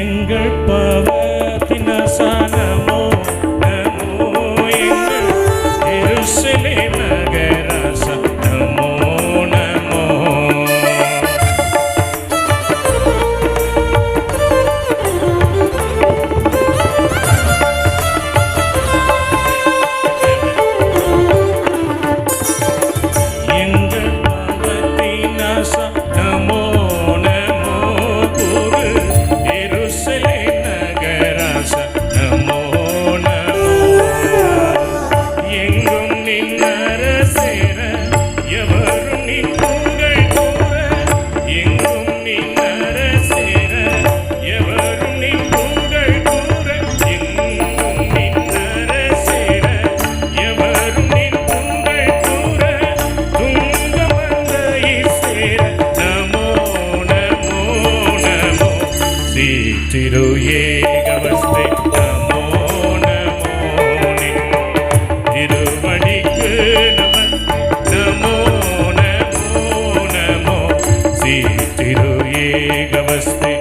எங்கள் பவத்தினசானமோ நமோ எங்கள் எருசலேம் நகராசா நமோ நமோ எங்கள் பவத்தினசா நமோ நமோ குரு எருசலேம் நகராசா நமோ நமோ எங்கும் நின் அரசேர எவரும் நின் புகழ் கூற எங்கும் நின் அரசேர எவரும் நின் புகழ் கூற எங்கும் நின் அரசேர எவரும் நின் புகழ் கூற துன்பம் வந்த இசேர நமோ நமோ நமோ சீத்திரு ஏகவஸ்தை நமோ நமோ நின் திருவடிக்கு நமோ நமோ நமோ சீத்திரு ஏகவஸ்தை